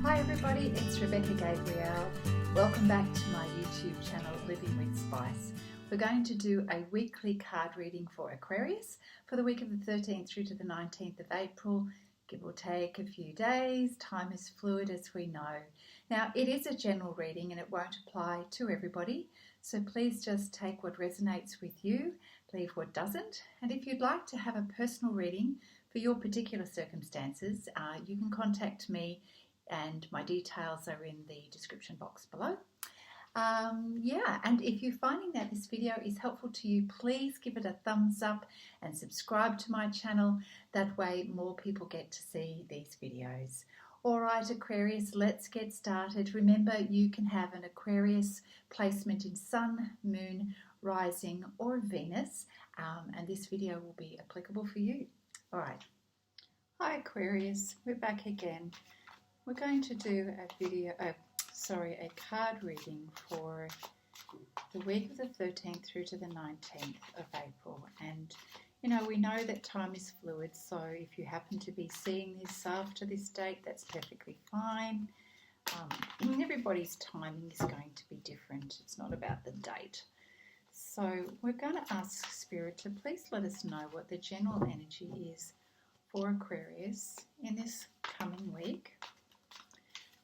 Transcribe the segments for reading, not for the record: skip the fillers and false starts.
Hi everybody, it's Rebecca Gabrielle. Welcome back to my YouTube channel, Living with Spice. We're going to do a weekly card reading for Aquarius for the week of the 13th through to the 19th of April. Give or take a few days. Time is fluid, as we know. Now, it is a general reading and it won't apply to everybody, so please just take what resonates with you, leave what doesn't. And if you'd like to have a personal reading for your particular circumstances, you can contact me, and my details are in the description box below. And if you're finding that this video is helpful to you, please give it a thumbs up and subscribe to my channel. That way more people get to see these videos. Alright Aquarius, let's get started. Remember, you can have an Aquarius placement in Sun, Moon, Rising or Venus, and this video will be applicable for you. Alright, hi Aquarius, we're back again. We're going to do a card reading for the week of the 13th through to the 19th of April. And you know, we know that time is fluid, so if you happen to be seeing this after this date, that's perfectly fine. Everybody's timing is going to be different. It's not about the date. So we're going to ask Spirit to please let us know what the general energy is for Aquarius in this coming week.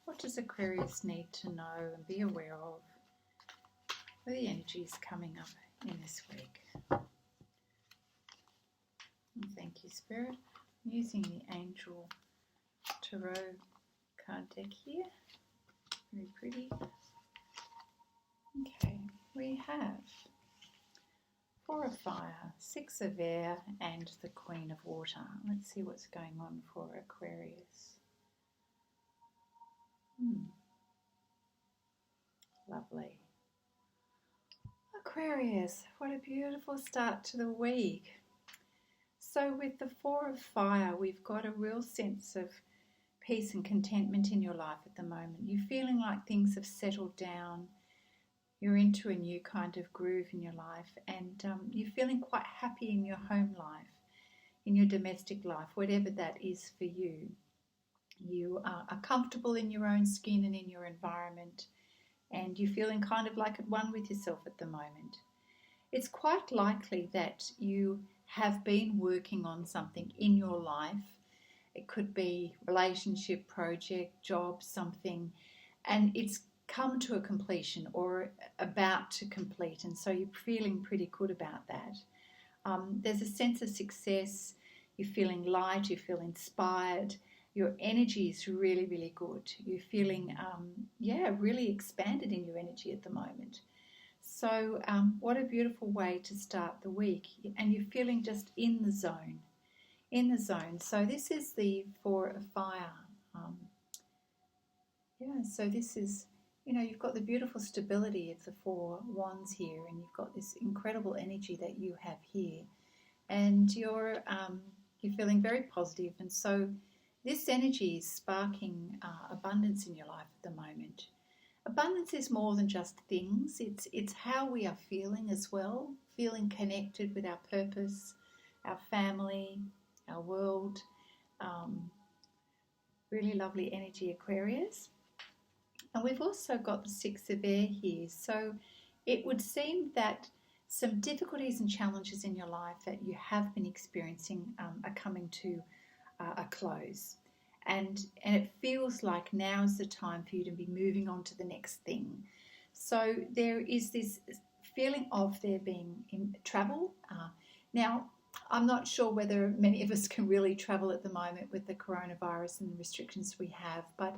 What does Aquarius need to know and be aware of for the energies coming up in this week? And thank you, Spirit. I'm using the Angel Tarot card deck here. Very pretty. Okay, we have Four of Fire, Six of Air, and the Queen of Water. Let's see what's going on for Aquarius. Lovely. Aquarius, what a beautiful start to the week. So with the Four of Fire, we've got a real sense of peace and contentment in your life at the moment. You're feeling like things have settled down. You're into a new kind of groove in your life, and you're feeling quite happy in your home life, in your domestic life, whatever that is for you. You are comfortable in your own skin and in your environment, and you're feeling kind of like at one with yourself at the moment. It's quite likely that you have been working on something in your life. It could be relationship, project, job, something, and it's come to a completion or about to complete, and so you're feeling pretty good about that. There's a sense of success. You're feeling light, you feel inspired. Your energy is really, really good. You're feeling, really expanded in your energy at the moment. So what a beautiful way to start the week. And you're feeling just in the zone. So this is the Four of Fire. So this is, you've got the beautiful stability of the Four Wands here, and you've got this incredible energy that you have here. And you're feeling very positive, and so this energy is sparking abundance in your life at the moment. Abundance is more than just things. It's how we are feeling as well, feeling connected with our purpose, our family, our world. Really lovely energy, Aquarius. And we've also got the Six of Air here. So it would seem that some difficulties and challenges in your life that you have been experiencing are coming to a close, and it feels like now is the time for you to be moving on to the next thing. So there is this feeling of there being in travel. Now I'm not sure whether many of us can really travel at the moment with the coronavirus and the restrictions we have, but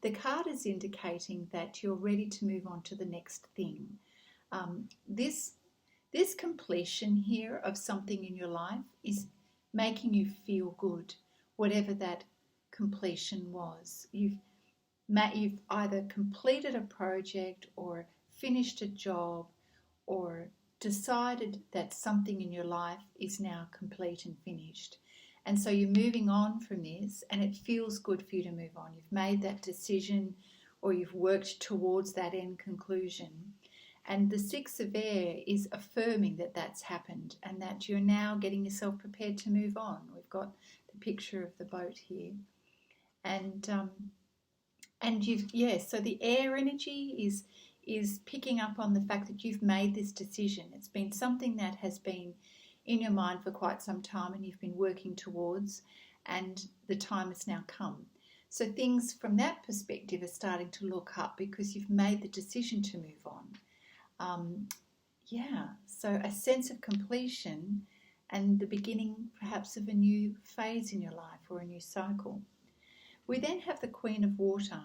the card is indicating that you're ready to move on to the next thing. This completion here of something in your life is making you feel good. Whatever that completion was, you've either completed a project or finished a job or decided that something in your life is now complete and finished, and so you're moving on from this, and it feels good for you to move on. You've made that decision, or you've worked towards that end conclusion. And the Six of Air is affirming that that's happened and that you're now getting yourself prepared to move on. We've got the picture of the boat here. And And so the air energy is picking up on the fact that you've made this decision. It's been something that has been in your mind for quite some time and you've been working towards, and the time has now come. So things from that perspective are starting to look up because you've made the decision to move on. So a sense of completion and the beginning perhaps of a new phase in your life or a new cycle. We then have the Queen of Water.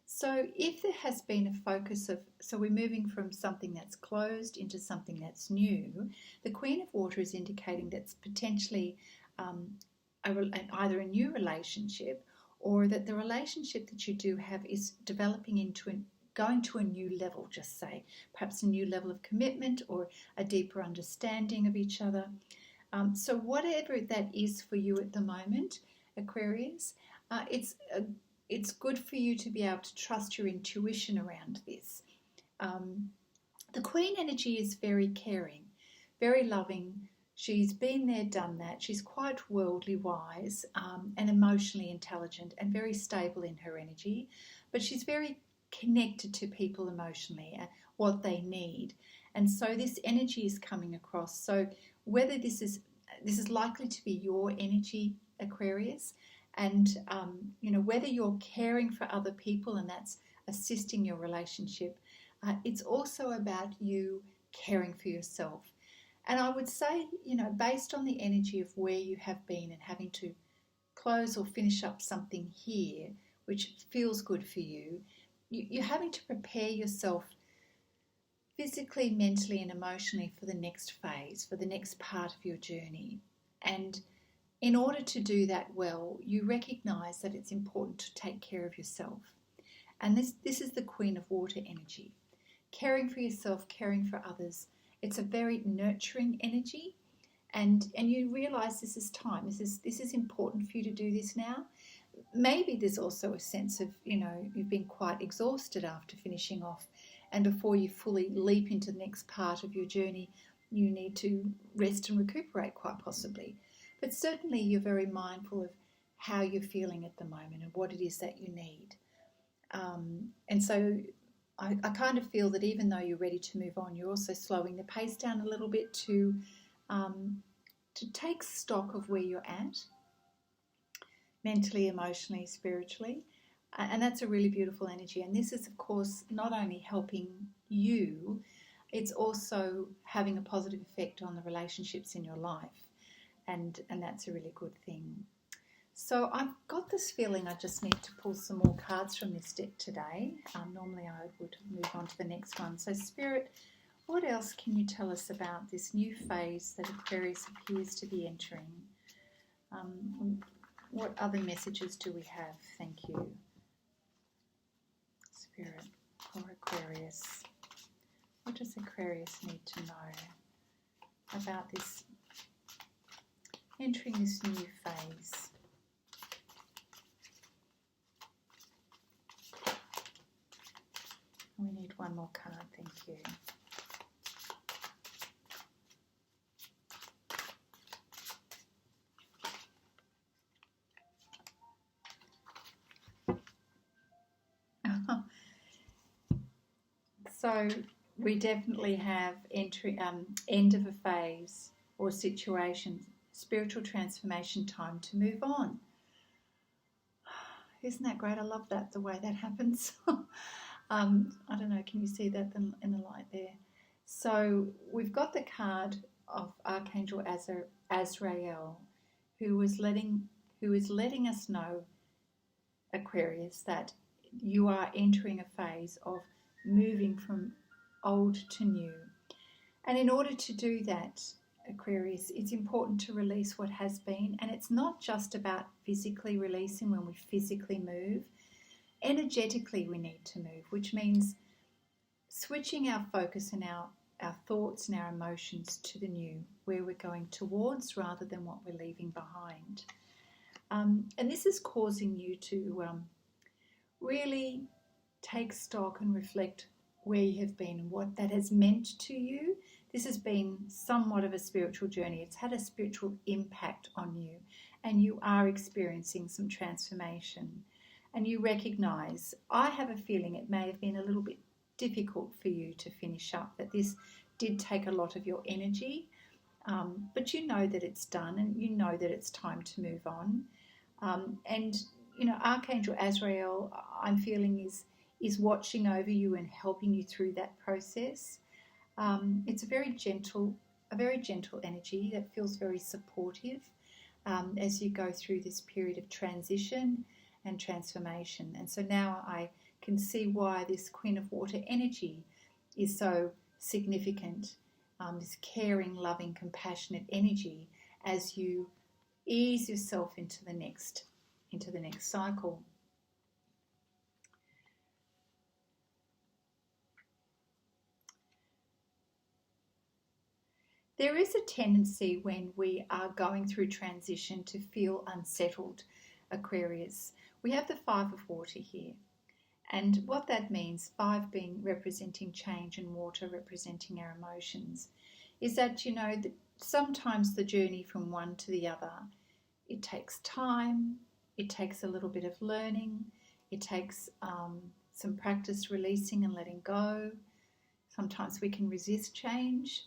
So if there has been a focus of, so we're moving from something that's closed into something that's new, the Queen of Water is indicating that's potentially either a new relationship, or that the relationship that you do have is developing into going to a new level, just say, perhaps a new level of commitment or a deeper understanding of each other. So whatever that is for you at the moment, Aquarius, it's good for you to be able to trust your intuition around this. The Queen energy is very caring, very loving. She's been there, done that. She's quite worldly wise and emotionally intelligent and very stable in her energy, but she's very connected to people emotionally and what they need. And so this energy is coming across. So whether this is likely to be your energy, Aquarius, and whether you're caring for other people and that's assisting your relationship, it's also about you caring for yourself. And I would say, based on the energy of where you have been and having to close or finish up something here, which feels good for you, you're having to prepare yourself physically, mentally and emotionally for the next phase, for the next part of your journey. And in order to do that well, you recognise that it's important to take care of yourself. And this is the Queen of Water energy. Caring for yourself, caring for others. It's a very nurturing energy, and you realise this is time. This is important for you to do this now. Maybe there's also a sense of, you've been quite exhausted after finishing off, and before you fully leap into the next part of your journey, you need to rest and recuperate quite possibly. But certainly you're very mindful of how you're feeling at the moment and what it is that you need. And so I kind of feel that even though you're ready to move on, you're also slowing the pace down a little bit to take stock of where you're at, mentally, emotionally, spiritually. And that's a really beautiful energy. And this is, of course, not only helping you, it's also having a positive effect on the relationships in your life. And that's a really good thing. So I've got this feeling I just need to pull some more cards from this deck today. Normally I would move on to the next one. So Spirit, what else can you tell us about this new phase that Aquarius appears to be entering? What other messages do we have? Thank you. Spirit for Aquarius. What does Aquarius need to know about this, entering this new phase? We need one more card, thank you. So we definitely have end of a phase or situation, spiritual transformation, time to move on. Isn't that great? I love that, the way that happens. I don't know, can you see that in the light there? So we've got the card of Archangel Azrael, who is letting us know, Aquarius, that you are entering a phase of moving from old to new. And in order to do that, Aquarius, it's important to release what has been. And it's not just about physically releasing when we physically move. Energetically we need to move, which means switching our focus and our thoughts and our emotions to the new, where we're going towards rather than what we're leaving behind. And this is causing you to really take stock and reflect where you have been and what that has meant to you. This has been somewhat of a spiritual journey. It's had a spiritual impact on you, and you are experiencing some transformation. and you recognize, I have a feeling it may have been a little bit difficult for you to finish up, that this did take a lot of your energy, but you know that it's done and you know that it's time to move on. And, Archangel Azrael, I'm feeling, is watching over you and helping you through that process. It's a very gentle energy that feels very supportive as you go through this period of transition and transformation. And so now I can see why this Queen of Water energy is so significant, this caring, loving, compassionate energy as you ease yourself into the next cycle. There is a tendency when we are going through transition to feel unsettled, Aquarius. We have the Five of Water here. And what that means, 5 being representing change and water representing our emotions, is that, that sometimes the journey from one to the other, it takes time, it takes a little bit of learning, it takes some practice releasing and letting go. Sometimes we can resist change.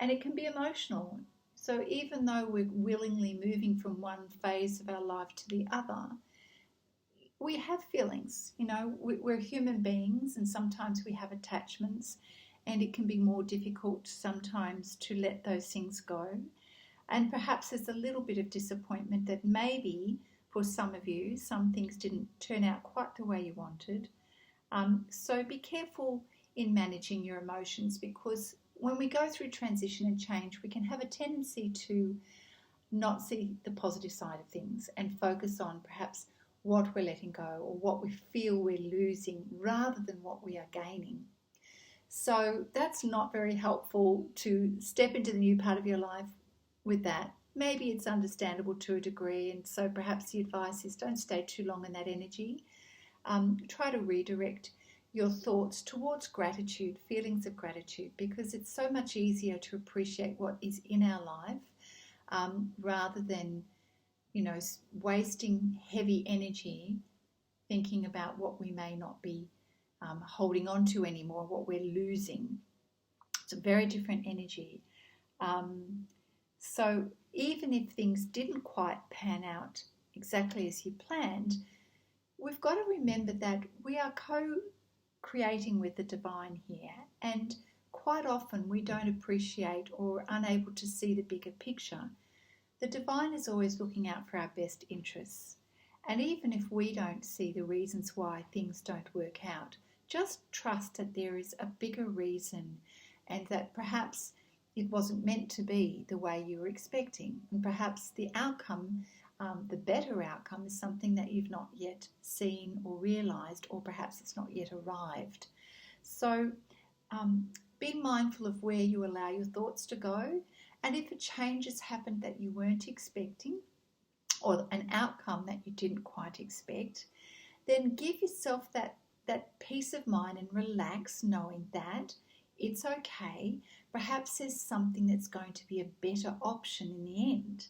And it can be emotional. So even though we're willingly moving from one phase of our life to the other, we have feelings. We're human beings, and sometimes we have attachments, and it can be more difficult sometimes to let those things go. And perhaps there's a little bit of disappointment that maybe for some of you, some things didn't turn out quite the way you wanted. So be careful in managing your emotions, because when we go through transition and change, we can have a tendency to not see the positive side of things and focus on perhaps what we're letting go or what we feel we're losing rather than what we are gaining. So that's not very helpful to step into the new part of your life with that. Maybe it's understandable to a degree, and so perhaps the advice is don't stay too long in that energy. Try to redirect your thoughts towards gratitude, feelings of gratitude, because it's so much easier to appreciate what is in our life rather than, wasting heavy energy thinking about what we may not be holding on to anymore, what we're losing. It's a very different energy. So even if things didn't quite pan out exactly as you planned, we've got to remember that we are co-creating with the divine here, and quite often we don't appreciate or are unable to see the bigger picture. The divine is always looking out for our best interests, and even if we don't see the reasons why things don't work out, just trust that there is a bigger reason, and that perhaps it wasn't meant to be the way you were expecting, and perhaps the outcome, the better outcome, is something that you've not yet seen or realised, or perhaps it's not yet arrived. So be mindful of where you allow your thoughts to go, and if a change has happened that you weren't expecting, or an outcome that you didn't quite expect, then give yourself that peace of mind and relax, knowing that it's okay. Perhaps there's something that's going to be a better option in the end.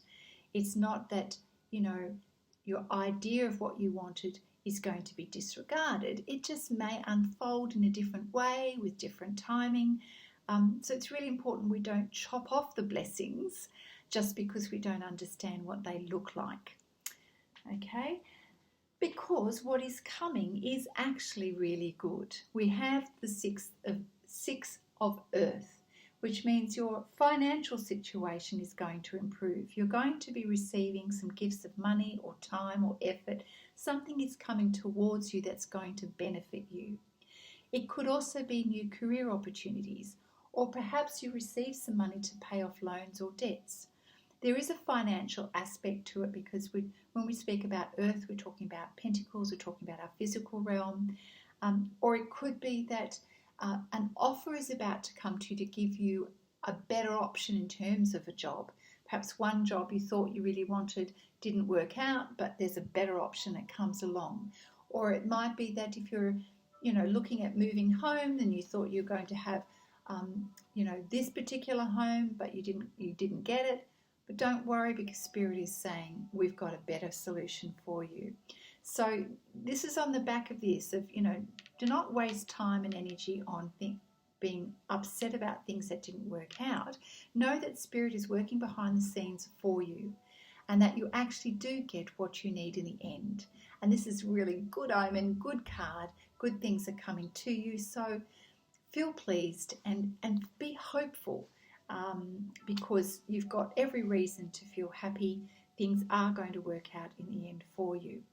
It's not that, your idea of what you wanted is going to be disregarded. It just may unfold in a different way with different timing. So it's really important we don't chop off the blessings just because we don't understand what they look like. Okay? Because what is coming is actually really good. We have the six of Earth, which means your financial situation is going to improve. You're going to be receiving some gifts of money or time or effort. Something is coming towards you that's going to benefit you. It could also be new career opportunities, or perhaps you receive some money to pay off loans or debts. There is a financial aspect to it, because when we speak about Earth, we're talking about pentacles, we're talking about our physical realm, or it could be that an offer is about to come to you to give you a better option in terms of a job. Perhaps one job you thought you really wanted didn't work out, but there's a better option that comes along. Or it might be that if you're, looking at moving home, then you thought you were going to have, this particular home, but you didn't get it. But don't worry, because Spirit is saying we've got a better solution for you. So this is on the back of this, of, do not waste time and energy on being upset about things that didn't work out. Know that Spirit is working behind the scenes for you, and that you actually do get what you need in the end. And this is really good omen, good card, good things are coming to you. So feel pleased and be hopeful, because you've got every reason to feel happy. Things are going to work out in the end for you.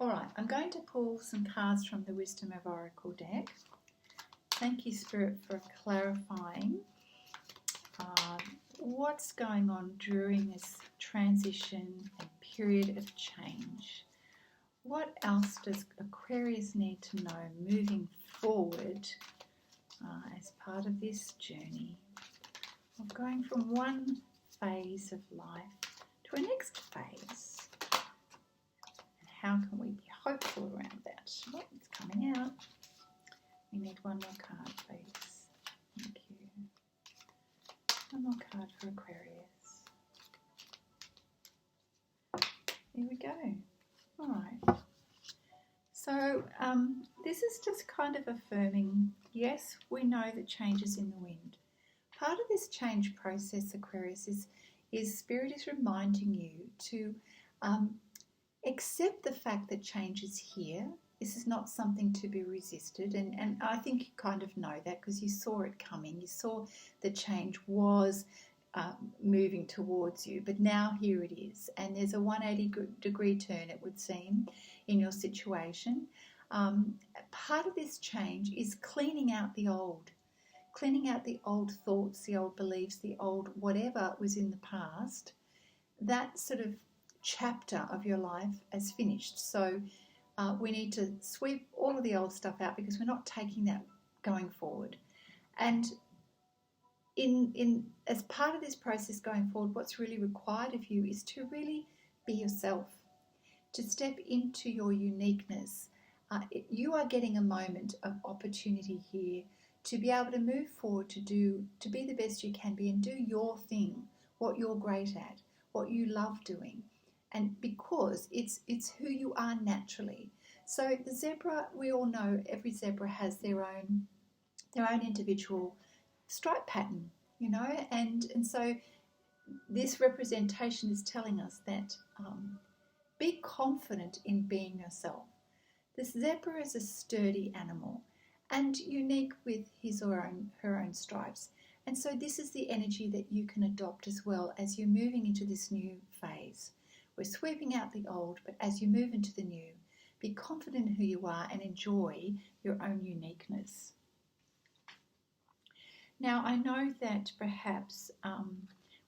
All right, I'm going to pull some cards from the Wisdom of Oracle deck. Thank you, Spirit, for clarifying what's going on during this transition and period of change. What else does Aquarius need to know moving forward as part of this journey of going from one phase of life to a next phase? And how can we be hopeful around that? Oh, it's coming out. We need one more card, please. Thank you. One more card for Aquarius. Here we go. All right. So this is just kind of affirming, yes, we know that change is in the wind. Part of this change process, Aquarius, is Spirit is reminding you to accept the fact that change is here. This is not something to be resisted, and I think you kind of know that because you saw it coming. You saw the change was moving towards you, but now here it is, and there's a 180-degree turn, it would seem, in your situation. Part of this change is cleaning out the old thoughts, the old beliefs, the old whatever was in the past. That sort of chapter of your life is finished. So we need to sweep all of the old stuff out because we're not taking that going forward. And in as part of this process going forward, what's really required of you is to really be yourself, to step into your uniqueness. You are getting a moment of opportunity here to be able to move forward, to be the best you can be and do your thing, what you're great at, what you love doing. And because it's who you are naturally. So the zebra, we all know every zebra has their own individual stripe pattern, and so this representation is telling us that be confident in being yourself. This zebra is a sturdy animal and unique with his or her own stripes. And so this is the energy that you can adopt as well as you're moving into this new phase. We're sweeping out the old, but as you move into the new, be confident in who you are and enjoy your own uniqueness. Now, I know that perhaps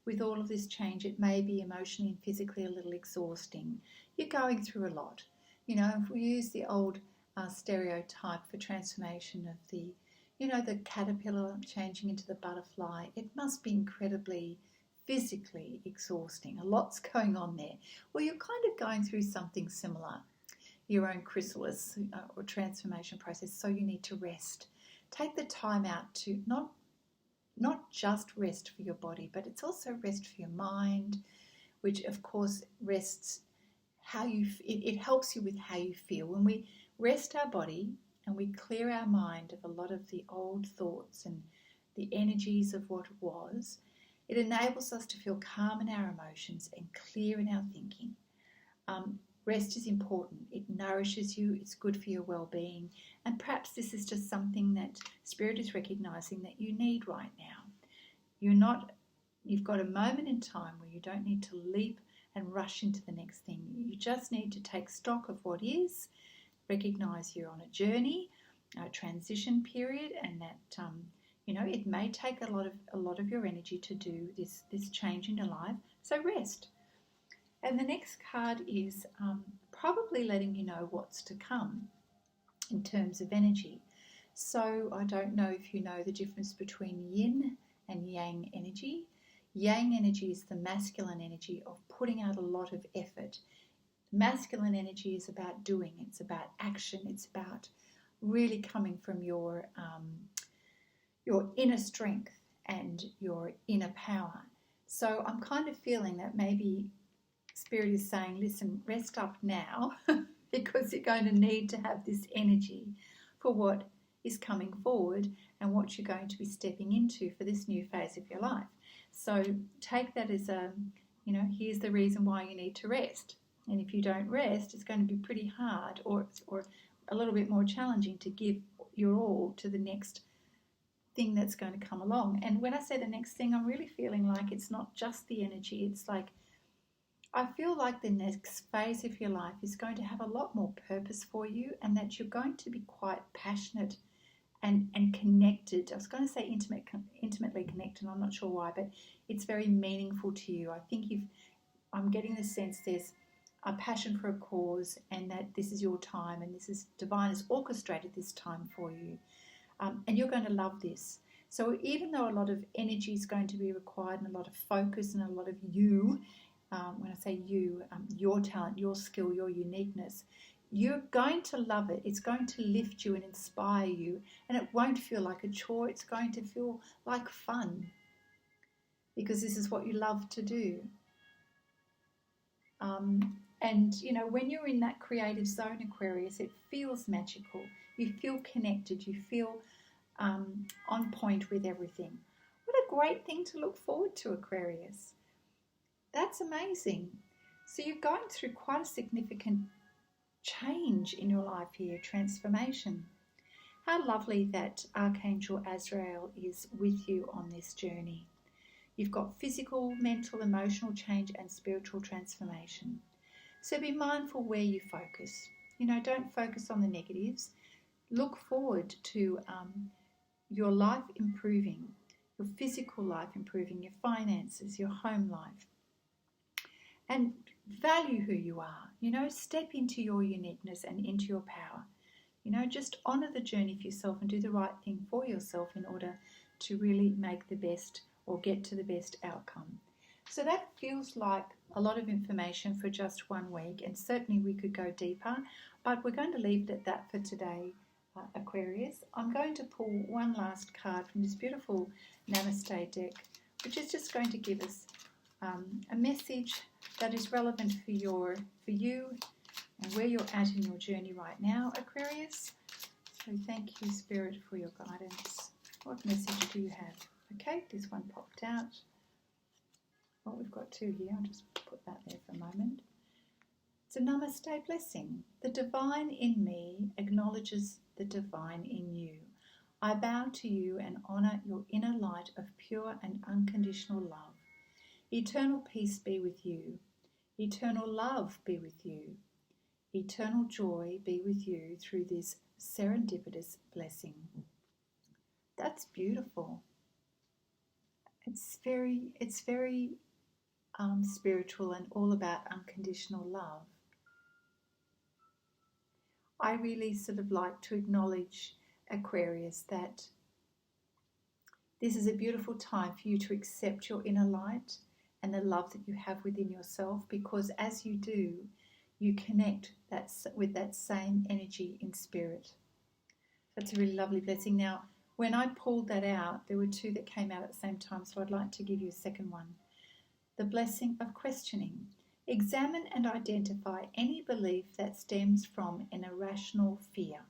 with all of this change, it may be emotionally and physically a little exhausting. You're going through a lot. If we use the old stereotype for transformation of the caterpillar changing into the butterfly, it must be incredibly physically exhausting. A lot's going on there. Well, you're kind of going through something similar, your own chrysalis or transformation process, so you need to rest. Take the time out to not just rest for your body, but it's also rest for your mind, which of course rests it helps you with how you feel. When we rest our body and we clear our mind of a lot of the old thoughts and the energies of what was, it enables us to feel calm in our emotions and clear in our thinking. Rest is important. It nourishes you. It's good for your well-being. And perhaps this is just something that Spirit is recognizing that you need right now. You've got a moment in time where you don't need to leap and rush into the next thing. You just need to take stock of what is, recognize you're on a journey, a transition period, and that it may take a lot of your energy to do this change in your life. So rest. And the next card is probably letting you know what's to come in terms of energy. So I don't know if you know the difference between yin and yang energy. Yang energy is the masculine energy of putting out a lot of effort. Masculine energy is about doing. It's about action. It's about really coming from your inner strength and your inner power. So I'm kind of feeling that maybe Spirit is saying, listen, rest up now because you're going to need to have this energy for what is coming forward and what you're going to be stepping into for this new phase of your life. So take that as a, here's the reason why you need to rest. And if you don't rest, it's going to be pretty hard or a little bit more challenging to give your all to the next thing that's going to come along. And when I say the next thing, I'm really feeling like it's not just the energy. It's like, I feel like the next phase of your life is going to have a lot more purpose for you, and that you're going to be quite passionate and connected. I was going to say intimately connected, I'm not sure why, but it's very meaningful to you. I think I'm getting the sense there's a passion for a cause, and that this is your time, and this is divine has orchestrated this time for you, and you're going to love this. So even though a lot of energy is going to be required and a lot of focus and a lot of you, when I say you, your talent, your skill, your uniqueness, you're going to love it. It's going to lift you and inspire you, and it won't feel like a chore. It's going to feel like fun, because this is what you love to do. And when you're in that creative zone, Aquarius, it feels magical. You feel connected. You feel on point with everything. What a great thing to look forward to, Aquarius. That's amazing. So you're going through quite a significant change in your life here, transformation. How lovely that Archangel Azrael is with you on this journey. You've got physical, mental, emotional change and spiritual transformation. So be mindful where you focus. Don't focus on the negatives. Look forward to your life improving, your physical life improving, your finances, your home life. And value who you are. Step into your uniqueness and into your power. Just honour the journey for yourself and do the right thing for yourself in order to really make the best or get to the best outcome. So that feels like a lot of information for just 1 week, and certainly we could go deeper, but we're going to leave it at that for today, Aquarius. I'm going to pull one last card from this beautiful Namaste deck, which is just going to give us a message that is relevant for you and where you're at in your journey right now, Aquarius. So thank you, Spirit, for your guidance. What message do you have? Okay, this one popped out. Well, we've got 2 here. I'll just put that there for a moment. It's a Namaste blessing. The divine in me acknowledges the divine in you. I bow to you and honour your inner light of pure and unconditional love. Eternal peace be with you. Eternal love be with you. Eternal joy be with you through this serendipitous blessing. That's beautiful. It's very spiritual and all about unconditional love. I really sort of like to acknowledge, Aquarius, that this is a beautiful time for you to accept your inner light and the love that you have within yourself, because as you do, you connect with that same energy in spirit. That's a really lovely blessing. Now, when I pulled that out, there were 2 that came out at the same time, so I'd like to give you a second one. The blessing of questioning. Examine and identify any belief that stems from an irrational fear.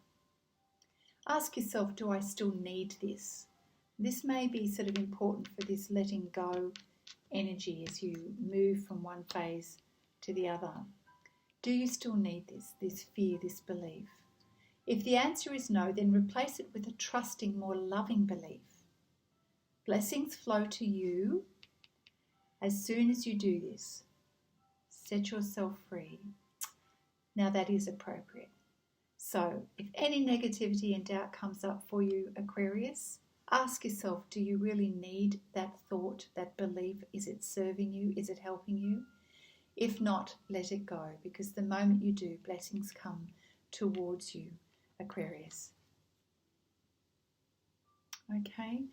Ask yourself, do I still need this? This may be sort of important for this letting go energy as you move from one phase to the other. Do you still need this fear, this belief? If the answer is no, then replace it with a trusting, more loving belief. Blessings flow to you as soon as you do this. Set yourself free. Now that is appropriate. So if any negativity and doubt comes up for you, Aquarius, ask yourself, do you really need that thought, that belief? Is it serving you? Is it helping you? If not, let it go, because the moment you do, blessings come towards you, Aquarius. Okay,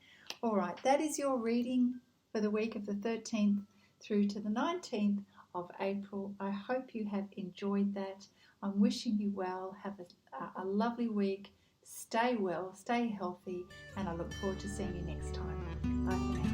all right, that is your reading for the week of the 13th through to the 19th of April. I hope you have enjoyed that. I'm wishing you well. Have a lovely week. Stay well, stay healthy, and I look forward to seeing you next time. Bye for now.